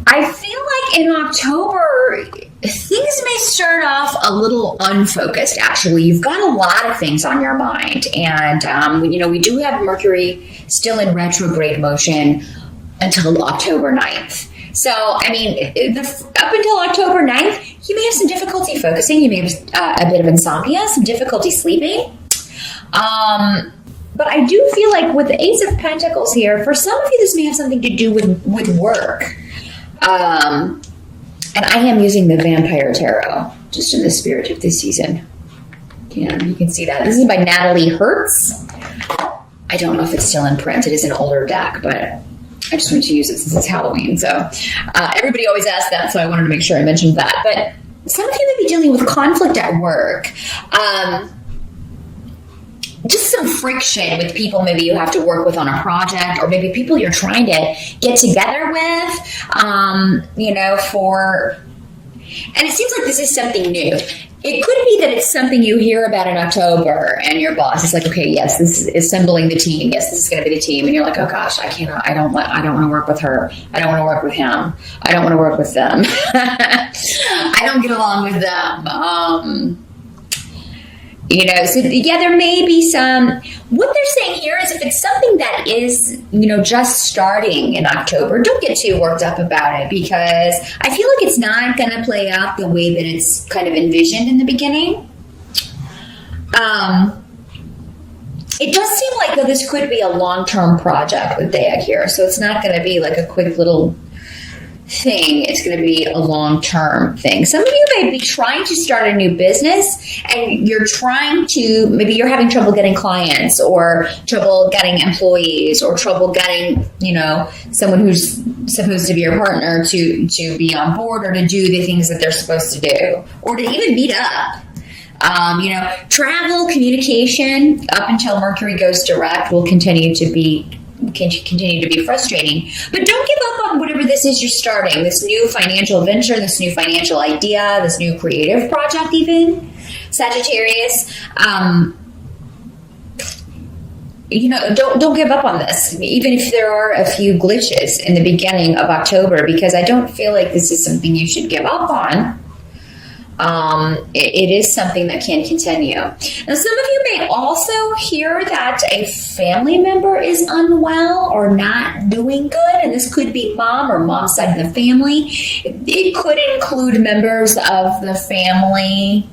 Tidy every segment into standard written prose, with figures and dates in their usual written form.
I feel like in October, things may start off a little unfocused, actually. You've got a lot of things on your mind. And, we do have Mercury still in retrograde motion until October 9th. So, up until October 9th, you may have some difficulty focusing. You may have a bit of insomnia, some difficulty sleeping. But I do feel like with the Ace of Pentacles here, for some of you, this may have something to do with work. And I am using the Vampire Tarot, just in the spirit of this season. Yeah, you can see that. This is by Natalie Hertz. I don't know if it's still in print. It is an older deck, but I just wanted to use it since it's Halloween. So everybody always asks that, so I wanted to make sure I mentioned that. But some of you may be dealing with conflict at work. Just some friction with people maybe you have to work with on a project, or maybe people you're trying to get together with, and it seems like this is something new. It could be that it's something you hear about in October and your boss is like, okay, yes, this is assembling the team. Yes, this is going to be the team. And you're like, oh gosh, I don't want to work with her. I don't want to work with him. I don't want to work with them. I don't get along with them. So yeah, there may be some, what they're saying here is if it's something that is, just starting in October, don't get too worked up about it, because I feel like it's not going to play out the way that it's kind of envisioned in the beginning. It does seem like, though, this could be a long-term project with Dea here, so it's not going to be like a quick little thing. It's going to be a long-term thing. Some of you may be trying to start a new business, and maybe you're having trouble getting clients, or trouble getting employees, or trouble getting, someone who's supposed to be your partner to be on board, or to do the things that they're supposed to do, or to even meet up. Travel, communication, up until Mercury goes direct, will continue to be frustrating. But don't give up on whatever this is you're starting, this new financial venture, this new financial idea, this new creative project even, Sagittarius. Don't give up on this, even if there are a few glitches in the beginning of October, because I don't feel like this is something you should give up on. It is something that can continue. Now, some of you may also hear that a family member is unwell or not doing good, and this could be mom or mom's side of the family. It could include members of the family.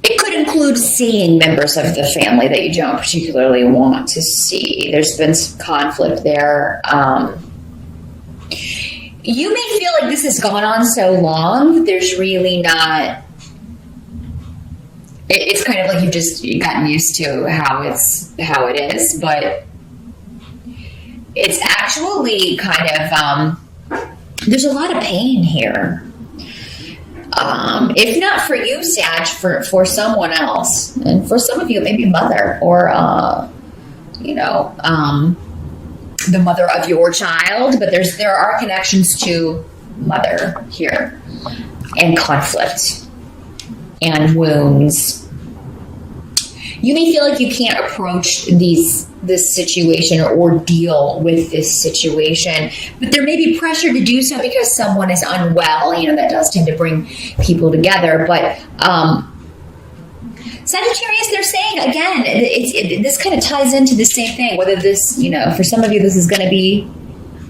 It could include seeing members of the family that you don't particularly want to see. There's been some conflict there. You may feel like this has gone on so long, there's really not, it's kind of like you've just gotten used to how it is, but it's actually kind of, there's a lot of pain here. If not for you, Sag, for someone else, and for some of you, maybe mother, or, the mother of your child, but there are connections to mother here, and conflict and wounds. You may feel like you can't approach this situation or deal with this situation, but there may be pressure to do so because someone is unwell. That does tend to bring people together, but Sagittarius, they're saying, again, this kind of ties into the same thing, whether this, for some of you, this is going to be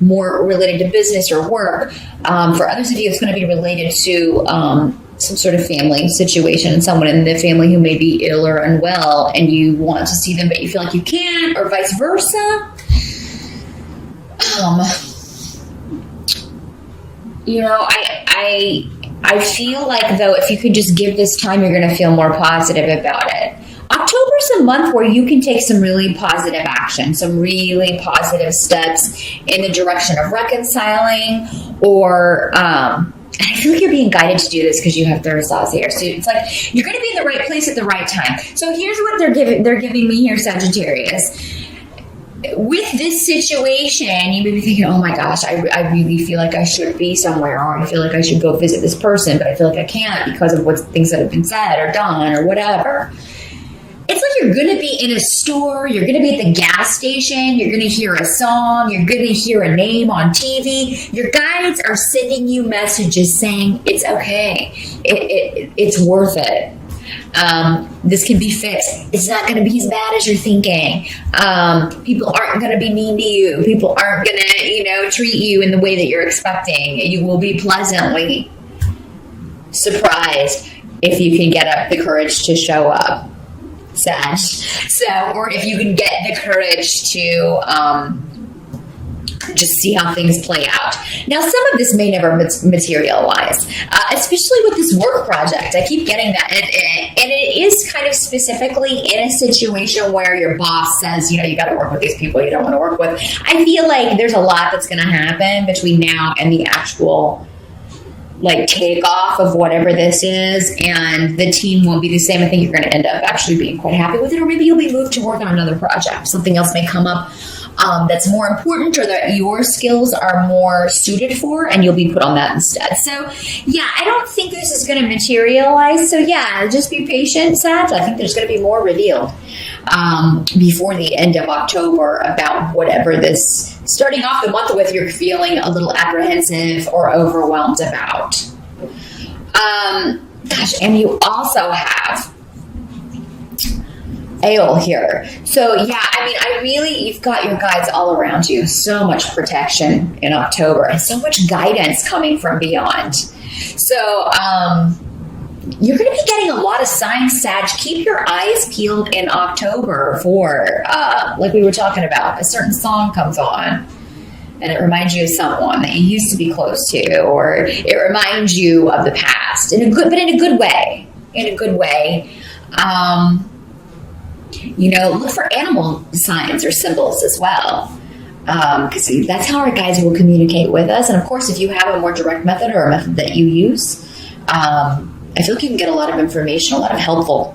more related to business or work. For others of you, it's going to be related to some sort of family situation, and someone in the family who may be ill or unwell, and you want to see them, but you feel like you can't, or vice versa. I feel like, though, if you could just give this time, you're going to feel more positive about it. October's a month where you can take some really positive action, some really positive steps in the direction of reconciling, or I feel like you're being guided to do this because you have Thursdays here. So it's like you're going to be in the right place at the right time. So here's what they're giving me here, Sagittarius. With this situation, you may be thinking, oh my gosh, I really feel like I should be somewhere, or I feel like I should go visit this person, but I feel like I can't because of things that have been said or done or whatever. it's like you're going to be in a store, you're going to be at the gas station, you're going to hear a song, you're going to hear a name on TV. Your guides are sending you messages saying it's okay, it's worth it. This can be fixed. It's not going to be as bad as you're thinking. People aren't going to be mean to you. People aren't going to, treat you in the way that you're expecting. You will be pleasantly surprised if you can get up the courage to show up, Sag. So, or if you can get the courage to just see how things play out. Now, some of this may never materialize, especially with this work project. I keep getting that. And it is kind of specifically in a situation where your boss says, you got to work with these people you don't want to work with. I feel like there's a lot that's going to happen between now and the actual takeoff of whatever this is, and the team won't be the same. I think you're going to end up actually being quite happy with it, or maybe you'll be moved to work on another project. Something else may come up that's more important, or that your skills are more suited for, and you'll be put on that instead. So, yeah, I don't think this is going to materialize. So, yeah, just be patient, Sag. I think there's going to be more revealed before the end of October about whatever this, starting off the month with, you're feeling a little apprehensive or overwhelmed about. And you also have Ale here. So, yeah, you've got your guides all around you. So much protection in October and so much guidance coming from beyond. So, you're going to be getting a lot of signs, Sag. Keep your eyes peeled in October for, like we were talking about, a certain song comes on and it reminds you of someone that you used to be close to, or it reminds you of the past but in a good way. Look for animal signs or symbols as well, because that's how our guides will communicate with us. And of course, if you have a more direct method or a method that you use, I feel like you can get a lot of information, a lot of helpful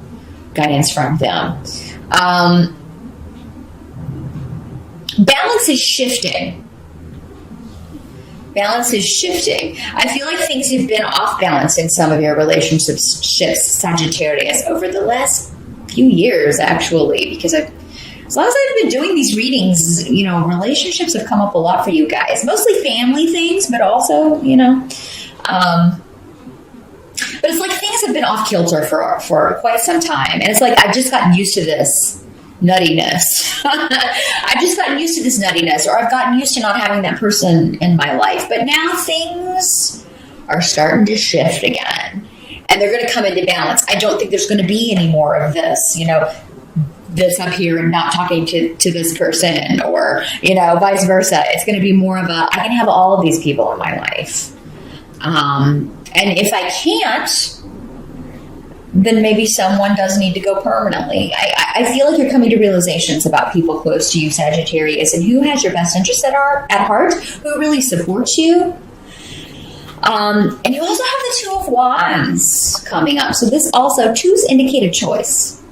guidance from them. Balance is shifting. I feel like things have been off balance in some of your relationships, Sagittarius, over the last few years, actually, because as long as I've been doing these readings, relationships have come up a lot for you guys. Mostly family things, but also, but it's like things have been off kilter for quite some time. And it's like, I've just gotten used to this nuttiness. Or I've gotten used to not having that person in my life. But now things are starting to shift again. And they're going to come into balance. I don't think there's going to be any more of this, this up here and not talking to this person, or, vice versa. It's going to be more of I can have all of these people in my life. And if I can't, then maybe someone does need to go permanently. I feel like you're coming to realizations about people close to you, Sagittarius, and who has your best interests at heart, who really supports you. And you also have the Two of Wands coming up. So this also, twos indicate a choice.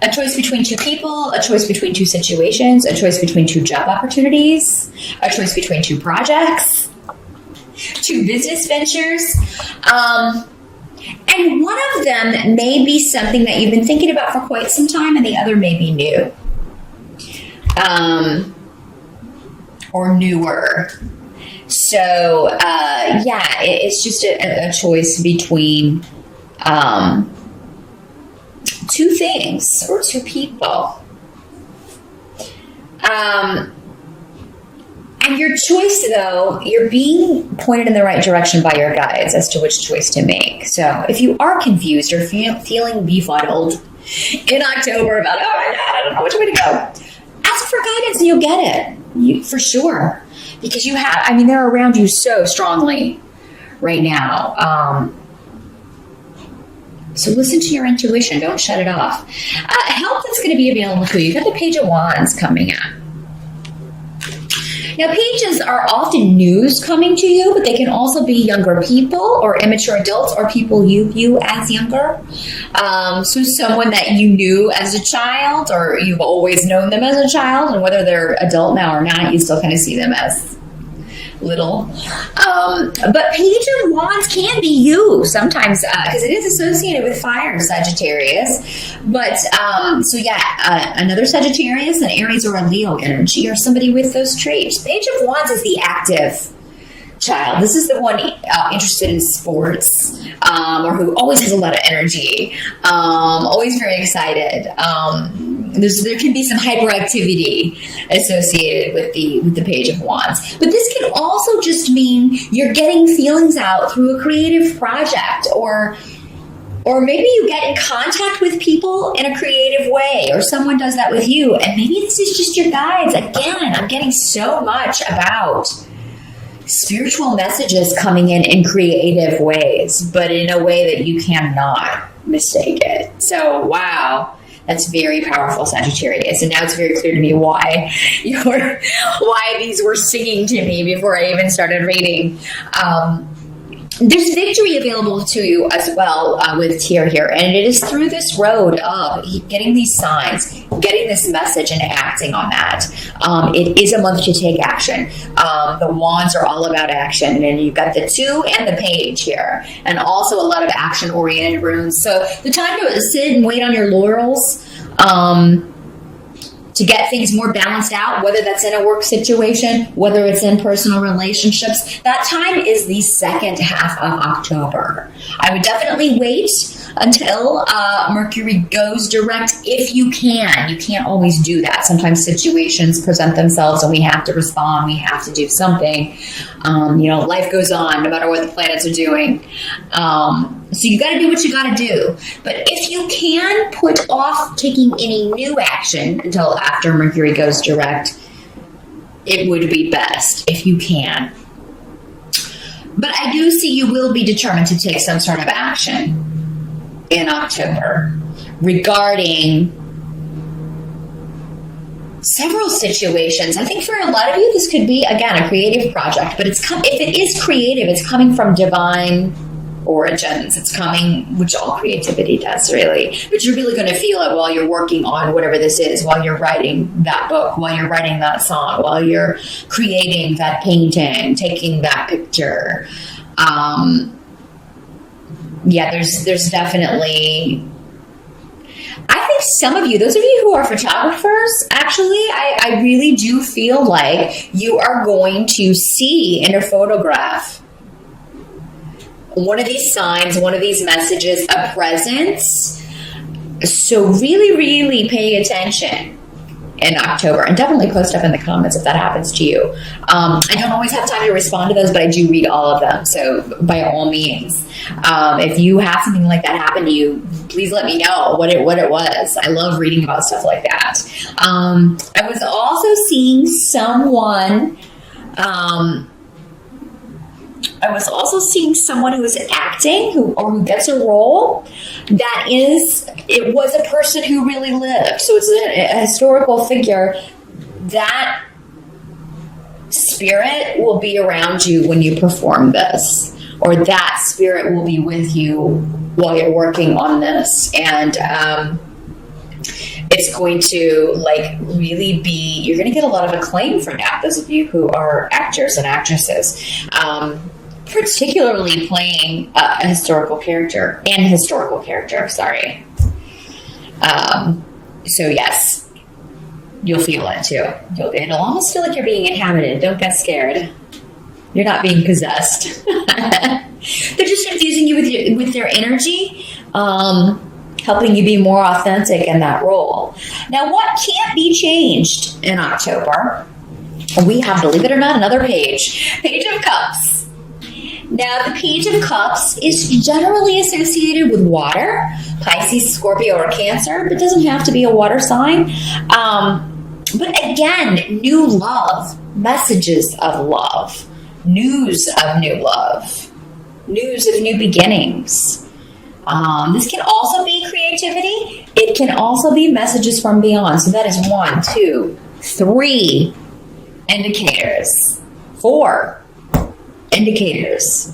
A choice between two people, a choice between two situations, a choice between two job opportunities, a choice between two projects, two business ventures. And one of them may be something that you've been thinking about for quite some time, and the other may be new. Or newer. So, it's just a choice between two things or two people. And your choice, though, you're being pointed in the right direction by your guides as to which choice to make. So if you are confused or feeling befuddled in October about, oh my God, I don't know which way to go, ask for guidance and you'll get it. For sure. Because they're around you so strongly right now. So listen to your intuition. Don't shut it off. Help that's going to be available to you. You've got the Page of Wands coming up. Now, pages are often news coming to you, but they can also be younger people or immature adults or people you view as younger. So someone that you knew as a child, or you've always known them as a child, and whether they're adult now or not, you still kind of see them as little. But Page of Wands can be you sometimes, because it is associated with fire, Sagittarius. But so yeah, another Sagittarius, an Aries or a Leo energy, or somebody with those traits. Page of Wands is the active child. This is the one interested in sports, or who always has a lot of energy, always very excited. There can be some hyperactivity associated with the Page of Wands, but this can also just mean you're getting feelings out through a creative project, or maybe you get in contact with people in a creative way, or someone does that with you, and maybe this is just your guides. Again, I'm getting so much about spiritual messages coming in creative ways, but in a way that you cannot mistake it. So, wow, that's very powerful, Sagittarius. And now it's very clear to me why these were singing to me before I even started reading. There's victory available to you as well with Tyr here, and it is through this road of getting these signs, getting this message, and acting on that. It is a month to take action. The Wands are all about action, and you've got the 2 and the Page here, and also a lot of action-oriented runes. So the time to sit and wait on your laurels, to get things more balanced out, whether that's in a work situation, whether it's in personal relationships. That time is the second half of October. I would definitely wait until Mercury goes direct if you can. You can't always do that. Sometimes situations present themselves and we have to respond. We have to do something. Life goes on no matter what the planets are doing. So you got to do what you got to do. But if you can put off taking any new action until after Mercury goes direct, it would be best if you can. But I do see you will be determined to take some sort of action in October regarding several situations. I think for a lot of you, this could be, again, a creative project, but if it is creative, it's coming from divine origins. It's coming, which all creativity does, really. But you're really going to feel it while you're working on whatever this is, while you're writing that book, while you're writing that song, while you're creating that painting, taking that picture. There's definitely, I think some of you, those of you who are photographers, actually, I really do feel like you are going to see in a photograph one of these signs, one of these messages, a presence. So really, really pay attention in October, and definitely post up in the comments if that happens to you. I don't always have time to respond to those, but I do read all of them. So by all means, if you have something like that happen to you, please let me know what it was. I love reading about stuff like that. I was also seeing someone, who is acting, who gets a role it was a person who really lived. So it's a historical figure. That spirit will be around you when you perform this, or that spirit will be with you while you're working on this. And it's going to really be, you're going to get a lot of acclaim for that. Those of you who are actors and actresses, particularly playing a historical character, sorry. So yes, you'll feel it too. It'll almost feel like you're being inhabited. Don't get scared. You're not being possessed. They're just infusing you with their energy, helping you be more authentic in that role. Now, what can't be changed in October? We have, believe it or not, another Page of Cups. Now, the Page of Cups is generally associated with water, Pisces, Scorpio, or Cancer, but it doesn't have to be a water sign. But again, new love, messages of love, news of new love, news of new beginnings. This can also be creativity. It can also be messages from beyond. So that is 1, 2, 3 indicators. 4 indicators.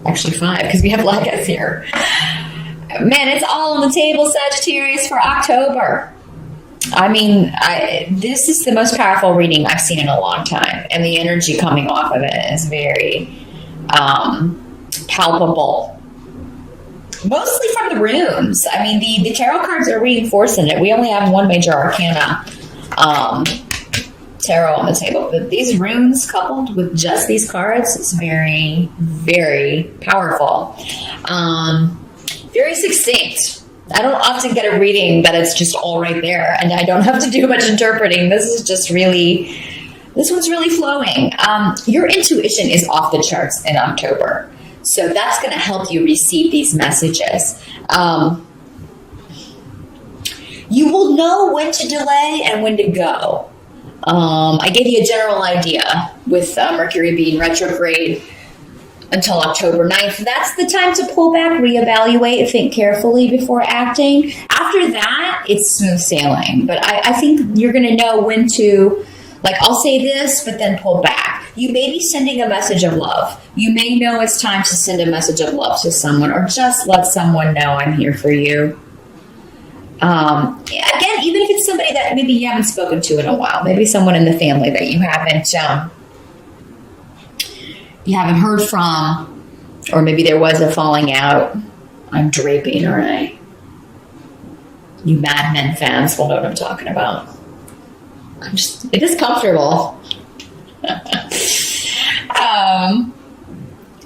Actually 5, because we have Legas here. Man, it's all on the table, Sagittarius, for October. I mean, this is the most powerful reading I've seen in a long time, and the energy coming off of it is very palpable. Mostly from the runes. I mean, the tarot cards are reinforcing it. We only have one major arcana tarot on the table, but these runes coupled with just these cards is very, very powerful. Very succinct. I don't often get a reading that it's just all right there, and I don't have to do much interpreting. This one's really flowing. Your intuition is off the charts in October, so that's going to help you receive these messages. You will know when to delay and when to go. I gave you a general idea with Mercury being retrograde until October 9th. That's the time to pull back, reevaluate, think carefully before acting. After that, it's smooth sailing. But I think you're going to know when to, like, I'll say this, but then pull back. You may be sending a message of love. You may know it's time to send a message of love to someone, or just let someone know I'm here for you. Again, even if it's somebody that maybe you haven't spoken to in a while, maybe someone in the family that you haven't heard from, or maybe there was a falling out. I'm draping, all right? You Mad Men fans will know what I'm talking about. It is comfortable.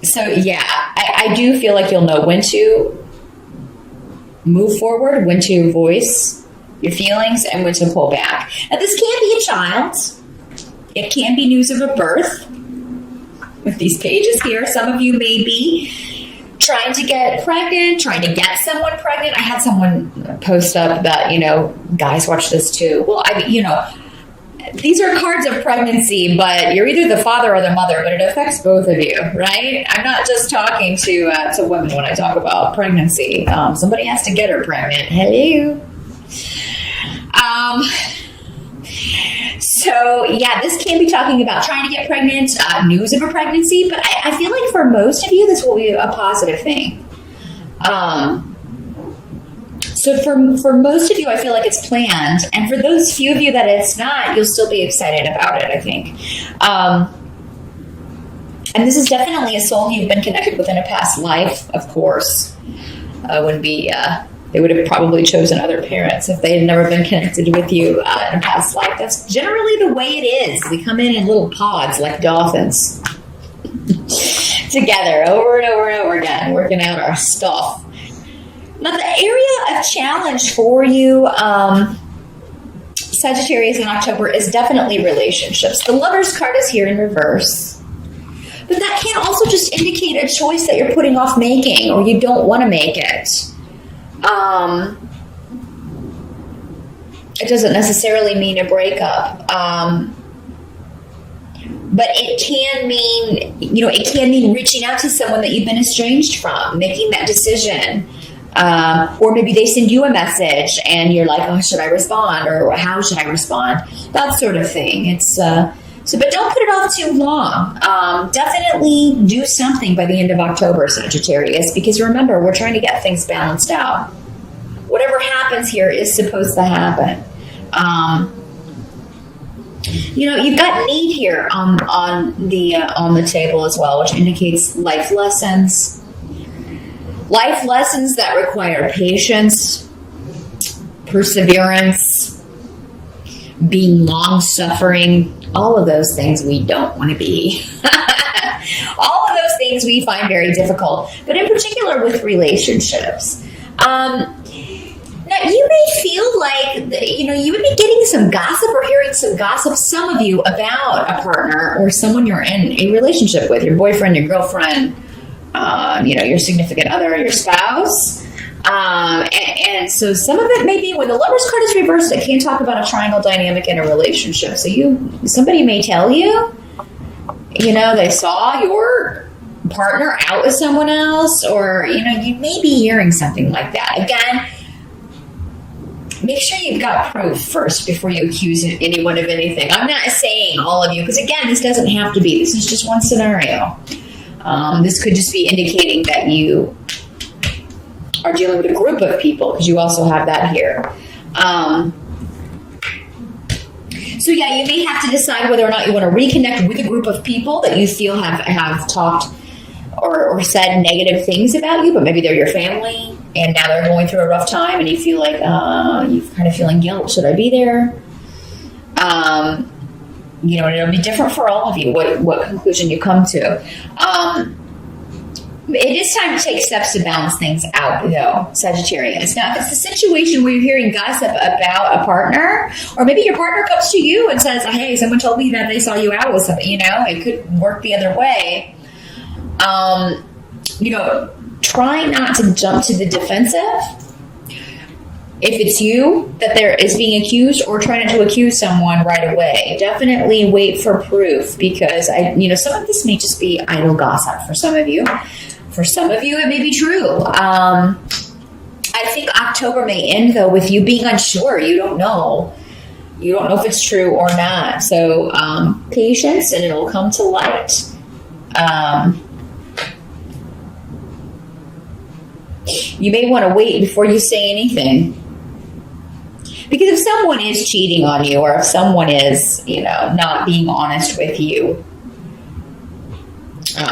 So yeah, I do feel like you'll know when to move forward, when to voice your feelings, and when to pull back. Now, this can be a child. It can be news of a birth. With these pages here, some of you may be trying to get pregnant, trying to get someone pregnant. I had someone post up that, guys watch this too. Well, these are cards of pregnancy, but you're either the father or the mother, but it affects both of you, right? I'm not just talking to women when I talk about pregnancy. Somebody has to get her pregnant. Hello. So, yeah, this can be talking about trying to get pregnant, news of a pregnancy, but I feel like for most of you, this will be a positive thing. So for most of you, I feel like it's planned. And for those few of you that it's not, you'll still be excited about it, I think. And this is definitely a soul you've been connected with in a past life, of course. They would have probably chosen other parents if they had never been connected with you in a past life. That's generally the way it is. We come in little pods like dolphins together over and over and over again, working out our stuff. Now, the area of challenge for you, Sagittarius, in October is definitely relationships. The Lover's card is here in reverse. But that can also just indicate a choice that you're putting off making, or you don't want to make it. It doesn't necessarily mean a breakup. But it can mean, it can mean reaching out to someone that you've been estranged from, making that decision. Or maybe they send you a message and you're like, oh, should I respond? Or how should I respond? That sort of thing. But don't put it off too long. Definitely do something by the end of October, Sagittarius, because remember, we're trying to get things balanced out. Whatever happens here is supposed to happen. You've got need here on the table as well, which indicates life lessons. Life lessons that require patience, perseverance, being long-suffering, all of those things we don't want to be. All of those things we find very difficult, but in particular with relationships. Now, you may feel like, you would be getting some gossip or hearing some gossip, some of you, about a partner or someone you're in a relationship with, your boyfriend, your girlfriend, your significant other, your spouse. And so some of it may be when the Lover's card is reversed, it can talk about a triangle dynamic in a relationship. So somebody may tell you, they saw your partner out with someone else, or, you may be hearing something like that. Again, make sure you've got proof first before you accuse anyone of anything. I'm not saying all of you, because again, this doesn't have to be. This is just one scenario. This could just be indicating that you are dealing with a group of people, because you also have that here. So yeah, you may have to decide whether or not you want to reconnect with a group of people that you feel have talked or said negative things about you, but maybe they're your family and now they're going through a rough time and you feel like, you're kind of feeling guilt. Should I be there? You know, and it'll be different for all of you, what conclusion you come to. It is time to take steps to balance things out, though, Sagittarius. Now, if it's a situation where you're hearing gossip about a partner, or maybe your partner comes to you and says, hey, someone told me that they saw you out with something, you know, it could work the other way. You know, try not to jump to the defensive. If it's you that there is being accused, or try not to accuse someone right away, definitely wait for proof, because some of this may just be idle gossip for some of you. For some of you, it may be true. I think October may end, though, with you being unsure. You don't know. You don't know if it's true or not. So patience, and it'll come to light. You may want to wait before you say anything. Because if someone is cheating on you, or if someone is, not being honest with you,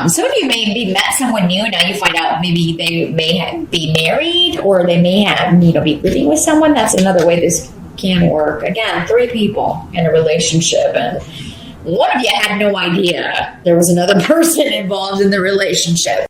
some of you maybe met someone new, and now you find out maybe they may be married, or they may have, be living with someone. That's another way this can work. Again, 3 people in a relationship, and one of you had no idea there was another person involved in the relationship.